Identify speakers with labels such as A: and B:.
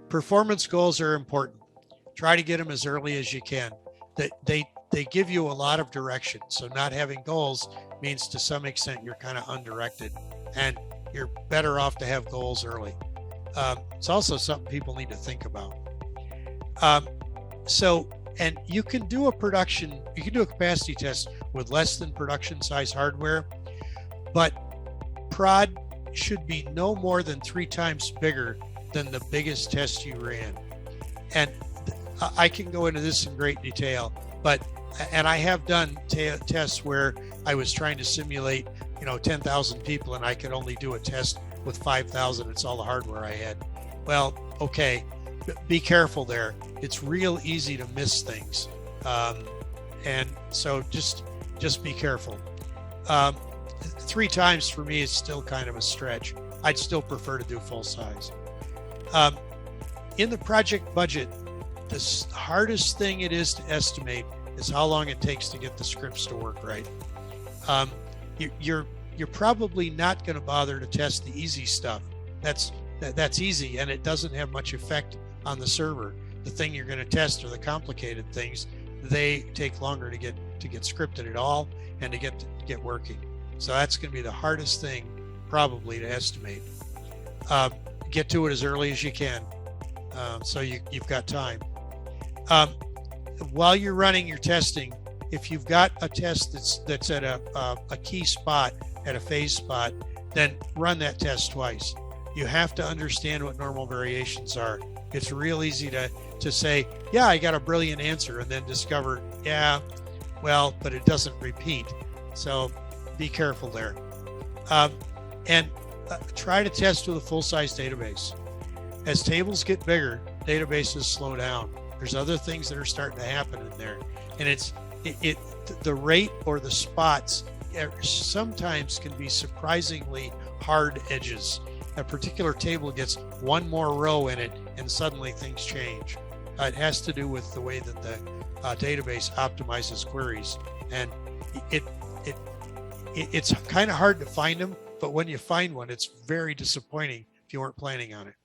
A: performance goals are important. Try to get them as early as you can. They give you a lot of direction. So not having goals means to some extent you're kind of undirected, and you're better off to have goals early. It's also something people need to think about. And you can do a capacity test with less than production size hardware, but prod should be no more than 3 times bigger than the biggest test you ran. And I can go into this in great detail, and I have done tests where I was trying to simulate, 10,000 people, and I could only do a test with 5,000. It's all the hardware I had. Well, okay, be careful there. It's real easy to miss things. And so just be careful. 3 times for me is still kind of a stretch. I'd still prefer to do full size. In the project budget, the hardest thing it is to estimate is how long it takes to get the scripts to work right. You're probably not going to bother to test the easy stuff. That's easy, and it doesn't have much effect on the server. The thing you're going to test are the complicated things. They take longer to get scripted at all and to get working. So that's going to be the hardest thing probably to estimate. Get to it as early as you can, so you've got time. While you're running your testing, if you've got a test that's at a key spot, at a phase spot, then run that test twice. You have to understand what normal variations are. It's real easy to say, yeah, I got a brilliant answer, and then discover, but it doesn't repeat. So be careful there. And try to test with a full-size database. As tables get bigger, databases slow down. There's other things that are starting to happen in there, and the rate or the spots sometimes can be surprisingly hard edges. A particular table gets one more row in it, and suddenly things change. It has to do with the way that the database optimizes queries, and it's kind of hard to find them. But when you find one, it's very disappointing if you weren't planning on it.